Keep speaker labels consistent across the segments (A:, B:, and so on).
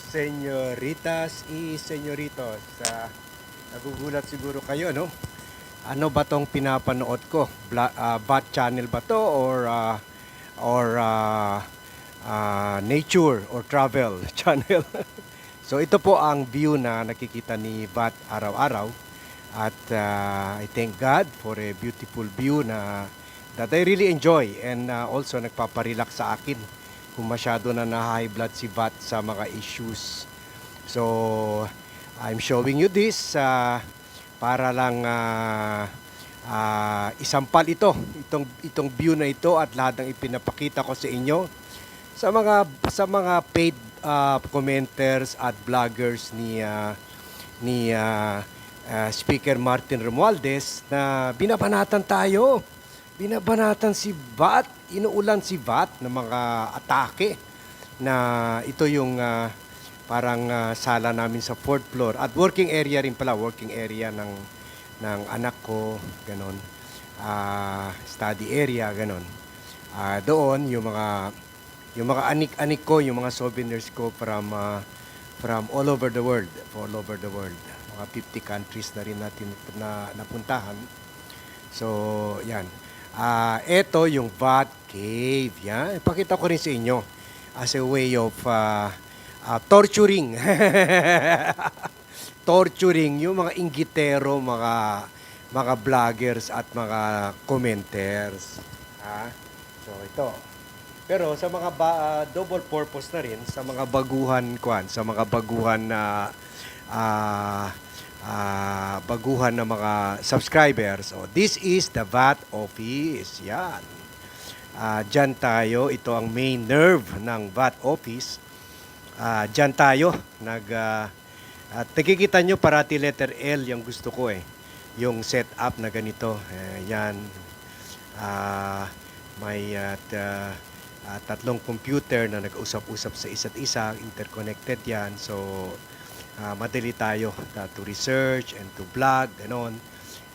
A: Señoritas y señoritos, nagugulat siguro kayo, no? Ano ba tong pinapanood ko? Bat channel ba to or nature or travel channel? So ito po ang view na nakikita ni Bat araw-araw at I thank God for a beautiful view na that I really enjoy and also nagpaparelax sa akin kung masyado na high blood si Bat sa mga issues. So I'm showing you this para lang isampal itong view na ito at lahat ng ipinapakita ko sa inyo sa mga paid commenters at vloggers ni Speaker Martin Romualdez na binabanatan tayo. Binabanatan si Bat, inuulan si Bat ng mga atake na ito yung parang sala namin sa fourth floor at working area rin pala, working area ng anak ko, ganon. Study area, ganon. Doon yung mga anik-anik ko, yung mga souvenirs ko from all over the world, Mga 50 countries na rin natin napuntahan. So, yan. Ito yung Bat Cave. Yan. Ipakita ko rin sa inyo as a way of torturing. Torturing yung mga inggitero, mga vloggers at mga commenters. So, ito. Pero sa mga double purpose na rin, sa mga baguhan na baguhan na mga subscribers. So, this is the VAT office. Yan. Diyan tayo. Ito ang main nerve ng VAT office. Diyan tayo. At nakikita nyo parati letter L yung gusto ko eh. Yung setup na ganito. Yan. May tatlong computer na nag-usap-usap sa isa't isa. Interconnected yan. So, madali tayo to research and to vlog, ganon.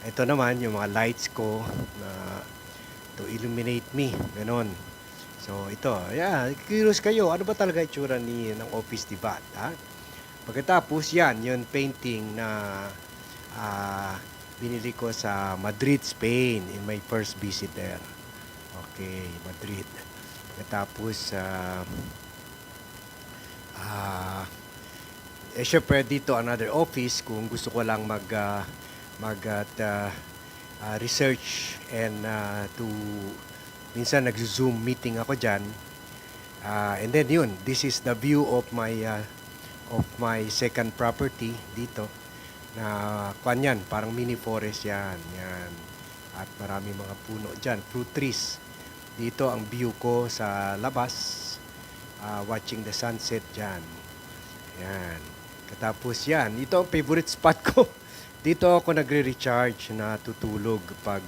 A: Ito naman yung mga lights ko na to illuminate me, ganon. So ito, curious kayo, ano ba talaga itsura ng office ni Bat, ha? Pagkatapos yan, yung painting na binili ko sa Madrid, Spain in my first visit there. Okay, Madrid. Pagkatapos syempre dito another office kung gusto ko lang research and minsan nag-zoom meeting ako dyan. And then yun, this is the view of my second property dito na yan, parang mini forest yan. At marami mga puno dyan, fruit trees. Dito ang view ko sa labas, watching the sunset dyan. Yan. Katapos yan, ito ang favorite spot ko. Dito ako nagre-recharge na tutulog pag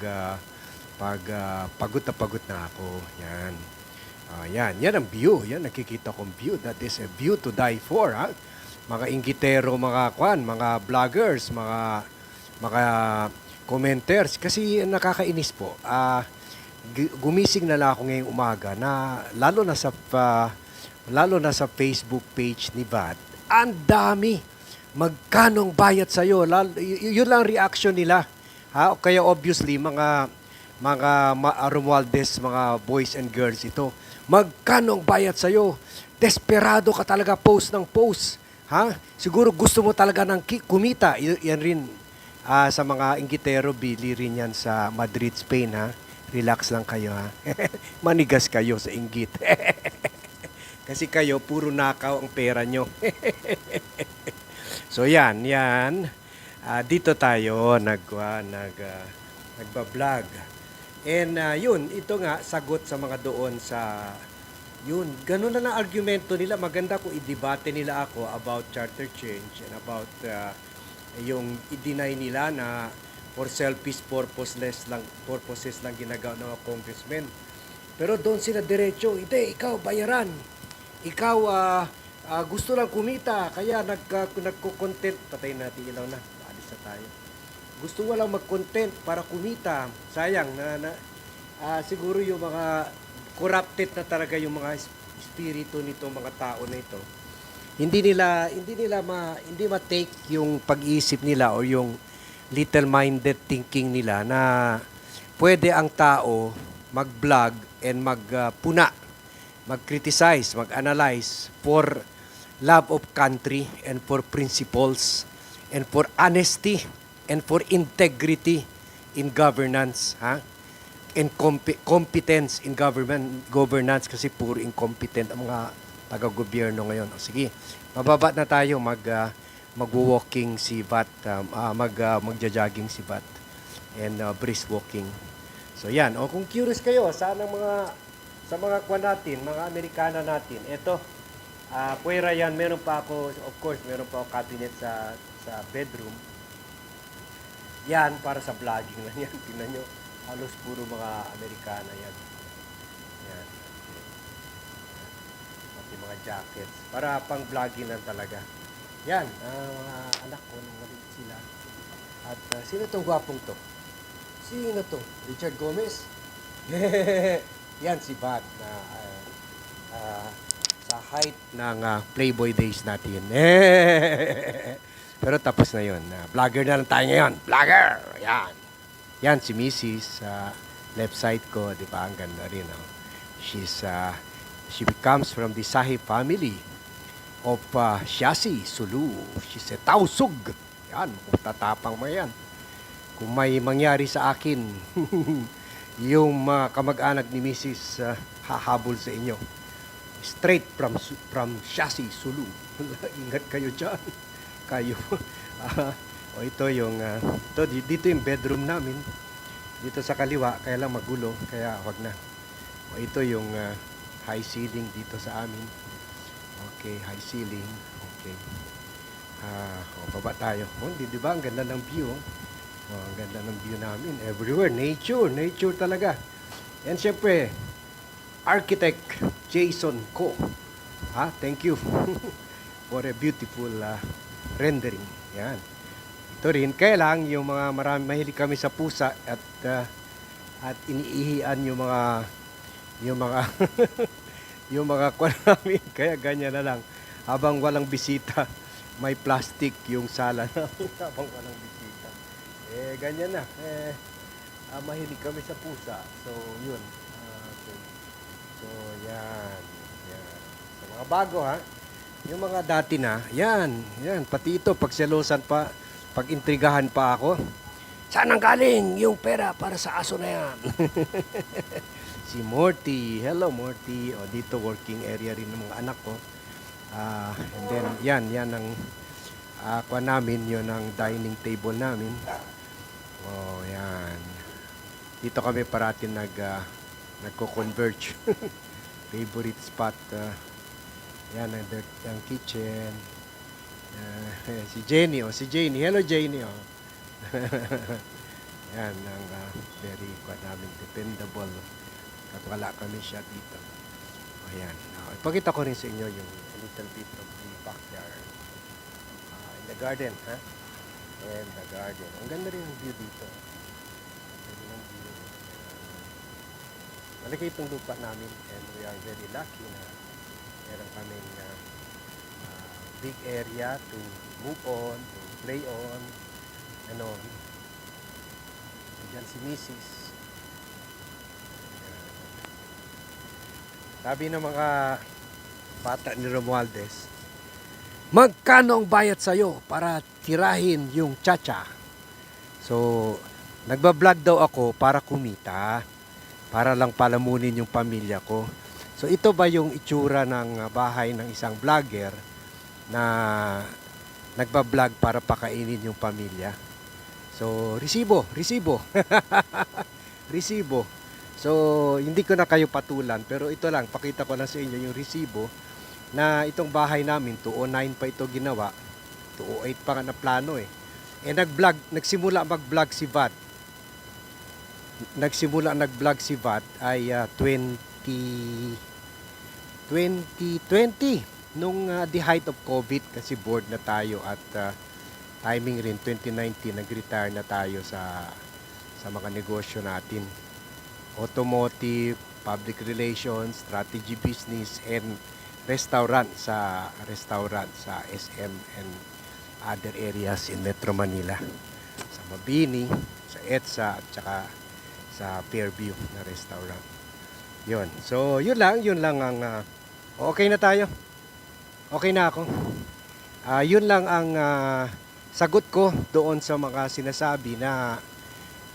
A: pagod na ako. Yan. Yan ang view. Yan, nakikita kong view. That is a view to die for. Ha? Mga inggitero, mga vloggers, mga commenters. Kasi nakakainis po. Gumising na lang ako ngayong umaga na lalo na sa Facebook page ni Bat. Ang dami. Magkanong bayad sa'yo? Yun lang reaction nila. Kaya obviously, mga Romualdez, mga boys and girls ito, magkanong bayad sa'yo? Desperado ka talaga post ng post. Siguro gusto mo talaga ng kumita. Yan rin sa mga inggitero, bili rin yan sa Madrid, Spain. Relax lang kayo. Manigas kayo sa inggit. Kasi kayo, puro nakaw ang pera nyo. So yan. Dito tayo nagba-vlog. And yun, ito nga, sagot sa mga doon sa, yun, ganun na ang argumento nila. Maganda kung i-debate nila ako about charter change and about yung i-deny nila na for selfish purposes lang ginagawa ng mga congressmen. Pero doon sila diretso, hindi, ikaw bayaran. Ikaw gusto lang kumita, kaya nagko-content. Patayin natin ilaw na, alis na tayo. Gusto mo lang mag-content para kumita. Sayang siguro yung mga corrupted na talaga yung mga espiritu nito, mga tao na ito. hindi ma-take yung pag-iisip nila or yung little-minded thinking nila na pwede ang tao mag-vlog and magpuna, mag-criticize, mag-analyze for love of country and for principles and for honesty and for integrity in governance, ha? And competence in governance kasi puro incompetent ang mga taga-gobyerno ngayon. O, sige, mababa na tayo mag-walking si Bat, magja-jogging si Bat and brisk walking. So yan, o kung curious kayo sa mga kwan natin, mga Amerikana natin, ito, puwera yan, meron pa ako, of course, meron pa ako cabinet sa bedroom. Yan, para sa vlogging lang yan. Tingnan nyo, halos puro mga Amerikana yan. Yan. Pati mga jackets. Para pang vlogging lang talaga. Yan, mga anak ko, nung maliit sila. At sino tong gwapong to? Sino to? Richard Gomez? Yan si Bat na sa height ng Playboy days natin. Pero tapos na yun. Vlogger na lang tayo ngayon. Vlogger! Yan. Yan si Mrs. Left side ko. Di ba? Ang ganda rin. Oh. She comes from the Sahi family of Shasi Sulu. She's a Tausug. Yan. Tatapang mo yan. Kung may mangyari sa akin, yung kamag-anak ni Mrs. Hahabol sa inyo. Straight from Shasi Sulu. Ingat kayo dyan. Kayo. Ito yung dito yung bedroom namin. Dito sa kaliwa, kaya lang magulo, kaya wag na. Ito yung high ceiling dito sa amin. Okay, high ceiling. Okay. Baba tayo. Di ba? Ang ganda ng view. Ang ganda ng view namin. Everywhere. Nature talaga. And syempre, Architect Jason Ko. Thank you for a beautiful rendering. Yan. Ito rin. Kaya lang, yung mga mahilig kami sa pusa at iniihian yung mga yung mga kwan namin. Kaya ganyan na lang. Habang walang bisita, may plastic yung sala namin. Habang walang bisita. Ganyan na. Mahilig kami sa pusa. So, yun. Okay. So, yan. Sa mga bago, ha? Yung mga dati na, yan. Pati ito, pagselosan pa, pag-intrigahan pa ako. Saan ang galing yung pera para sa aso na yan? Si Morty. Hello, Morty. Dito, working area rin ng mga anak ko. And then, yan ang kuha namin, yun ang dining table namin. Yan. Dito kami parati nagko-converge. Favorite spot. Yan ang kitchen. Si Jenny. Hello, Jenny. Yan ang very namin dependable. Wala kami siya dito. Ayan. Ipakita ko rin sa inyo yung little bit of the backyard. In the garden, ha? And the garden. Ang ganda rin ang view dito. Malaki itong lupa namin and we are very lucky na meron kaming big area to move on, to play on. Diyan si Mrs. Sabi ng mga bata ni Romualdez, magkano ang bayad sa'yo para tirahin yung chacha? So, nagbablog daw ako para kumita, para lang palamunin yung pamilya ko. So, ito ba yung itsura ng bahay ng isang vlogger na nagbablog para pakainin yung pamilya? So, resibo. Resibo. So, hindi ko na kayo patulan, pero ito lang, pakita ko lang sa inyo yung resibo na itong bahay namin, 209 pa ito ginawa, 208 pa nga na plano eh. Nagsimula mag-vlog si Vat. Nag-vlog si Vat ay 2020, nung the height of COVID kasi bored na tayo at timing rin 2019 nag-retire na tayo sa mga negosyo natin. Automotive, public relations, strategy business, and restaurant sa SM and other areas in Metro Manila. Sa Mabini, sa EDSA at saka sa Fairview na restaurant. Yun. So, yun lang ang okay na tayo. Okay na ako. Yun lang ang sagot ko doon sa mga sinasabi na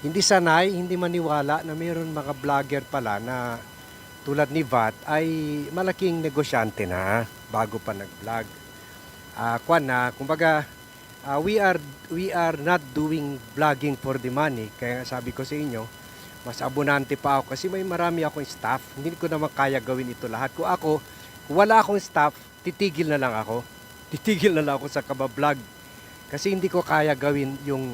A: hindi sanay, hindi maniwala na mayroon mga vlogger pala na tulad ni Vat ay malaking negosyante na bago pa nag-vlog. Kumbaga, we are not doing vlogging for the money. Kaya sabi ko sa inyo, mas abonante pa ako kasi may marami akong staff. Hindi ko naman kaya gawin ito lahat. Kung wala akong staff, titigil na lang ako. Titigil na lang ako sa kabablog. Kasi hindi ko kaya gawin yung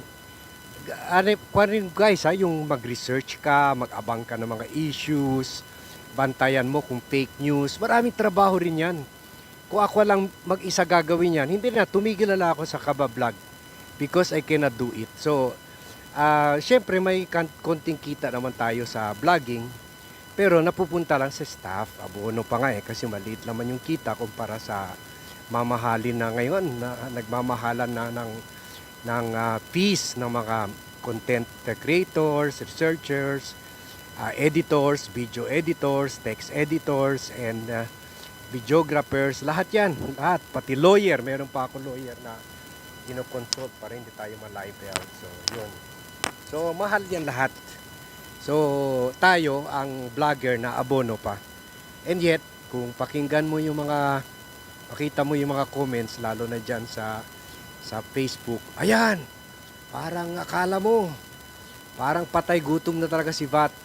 A: guys, yung mag-research ka, mag-abang ka ng mga issues, bantayan mo kung fake news. Maraming trabaho rin yan. Kung ako lang mag-isa gagawin yan, hindi na, tumigil na lang ako sa kabablog because I cannot do it. So, syempre may konting kita naman tayo sa vlogging, pero napupunta lang sa staff. Abono pa nga kasi maliit naman yung kita kumpara sa mamahalin na ngayon, na nagmamahalan na ng fees ng mga content creators, researchers, editors, video editors, text editors, and videographers, lahat yan, lahat, pati lawyer, meron pa ako lawyer na kinoconsult para hindi tayo ma-libel. So, yun. So, mahal yan lahat. So, tayo, ang vlogger na abono pa. And yet, kung pakinggan mo yung makita mo yung mga comments, lalo na dyan sa Facebook, ayan, parang akala mo, parang patay gutom na talaga si Vat.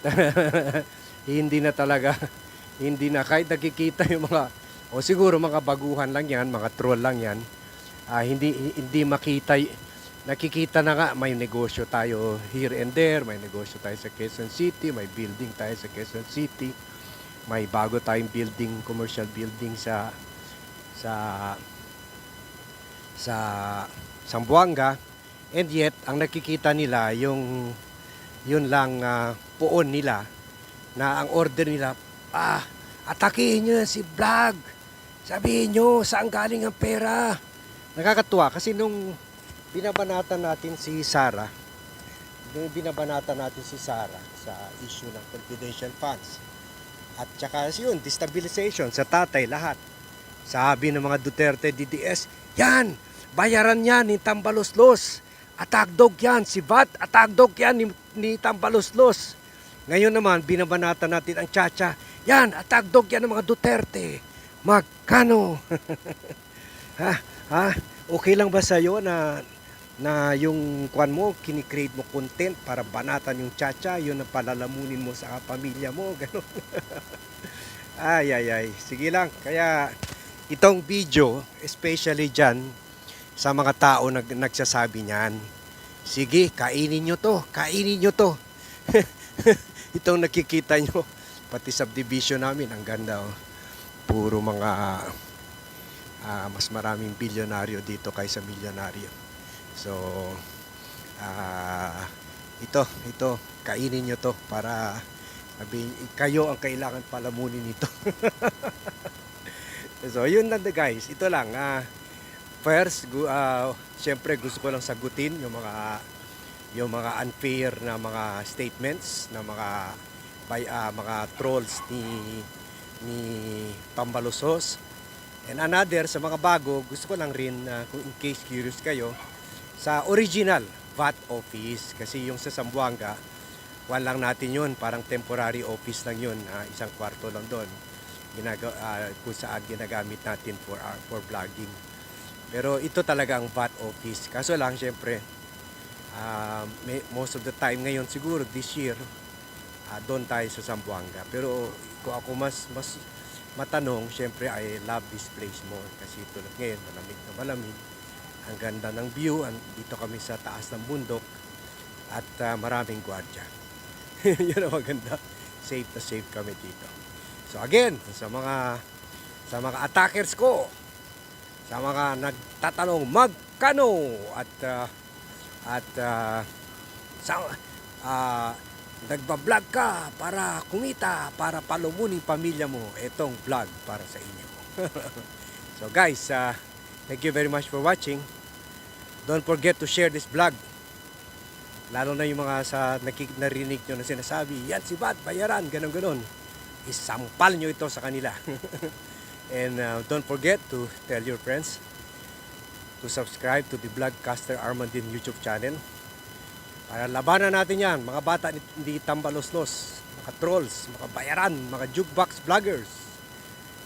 A: Hindi na talaga, hindi na, kahit nakikita yung o siguro mga baguhan lang yan, mga troll lang yan, hindi makita, nakikita na nga, may negosyo tayo here and there, may negosyo tayo sa Quezon City, may building tayo sa Quezon City, may bago tayong building, commercial building sa Zamboanga, and yet ang nakikita nila yun lang poon nila, na ang order nila, atakihin nyo si vlog, sabihin nyo saan galing ang pera. Nakakatuwa kasi nung binabanatan natin si Sarah sa issue ng confidential funds at saka yun, destabilization sa tatay, lahat. Sabi ng mga Duterte DDS, yan, bayaran yan ni Tambaloslos. Attack dog yan, si Vat, attack dog yan ni Tambaloslos. Ngayon naman, binabanatan natin ang Chacha, yan, attack dog yan ng mga Duterte. Magkano? Okay lang ba sa'yo na yung kwan mo, kinikreate mo content para banatan yung Chacha, yun ang palalamunin mo sa pamilya mo, gano'n. Ay, sige lang, kaya itong video, especially dyan, sa mga tao nagsasabi niyan, sige, kainin nyo to. Itong nakikita nyo, pati subdivision namin, ang ganda. Puro mga, mas maraming bilyonaryo dito kaysa milyonaryo. So, ito, kainin nyo to para kayo ang kailangan palamunin nito. So, yun lang guys. Ito lang. First, siyempre gusto ko lang sagutin yung mga unfair na mga statements na mga trolls ni Tambaloslos. And another, sa mga bago, gusto ko lang rin, kung in case curious kayo, sa original VAT office. Kasi yung sa Zamboanga, lang natin yun. Parang temporary office lang yun. Isang kwarto lang doon. Kung saan ginagamit natin for vlogging. Pero ito talaga ang VAT office. Kaso lang, syempre, most of the time ngayon, siguro this year, doon tayo sa Zamboanga. Pero kung ako mas matanong, syempre, I love this place more. Kasi tulad ngayon, malamig na malamig. Ang ganda ng view. Dito kami sa taas ng bundok. At maraming gwardiya. Yun ang maganda. Safe na safe kami dito. So again, sa mga attackers ko, sa mga nagtatanong magkano nagbablog ka para kumita, para palumunin pamilya mo, etong vlog para sa inyo. So guys, thank you very much for watching. Don't forget to share this vlog. Lalo na yung mga narinig nyo na sinasabi, yan si Bat, bayaran, ganon-ganon. Isampal nyo ito sa kanila. And don't forget to tell your friends to subscribe to the Vlogcaster Armandin YouTube channel. Para labanan natin yan, mga bata hindi tambalos-los, mga trolls, mga bayaran, mga jukebox vloggers.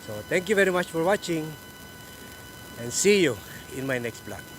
A: So thank you very much for watching and see you in my next vlog.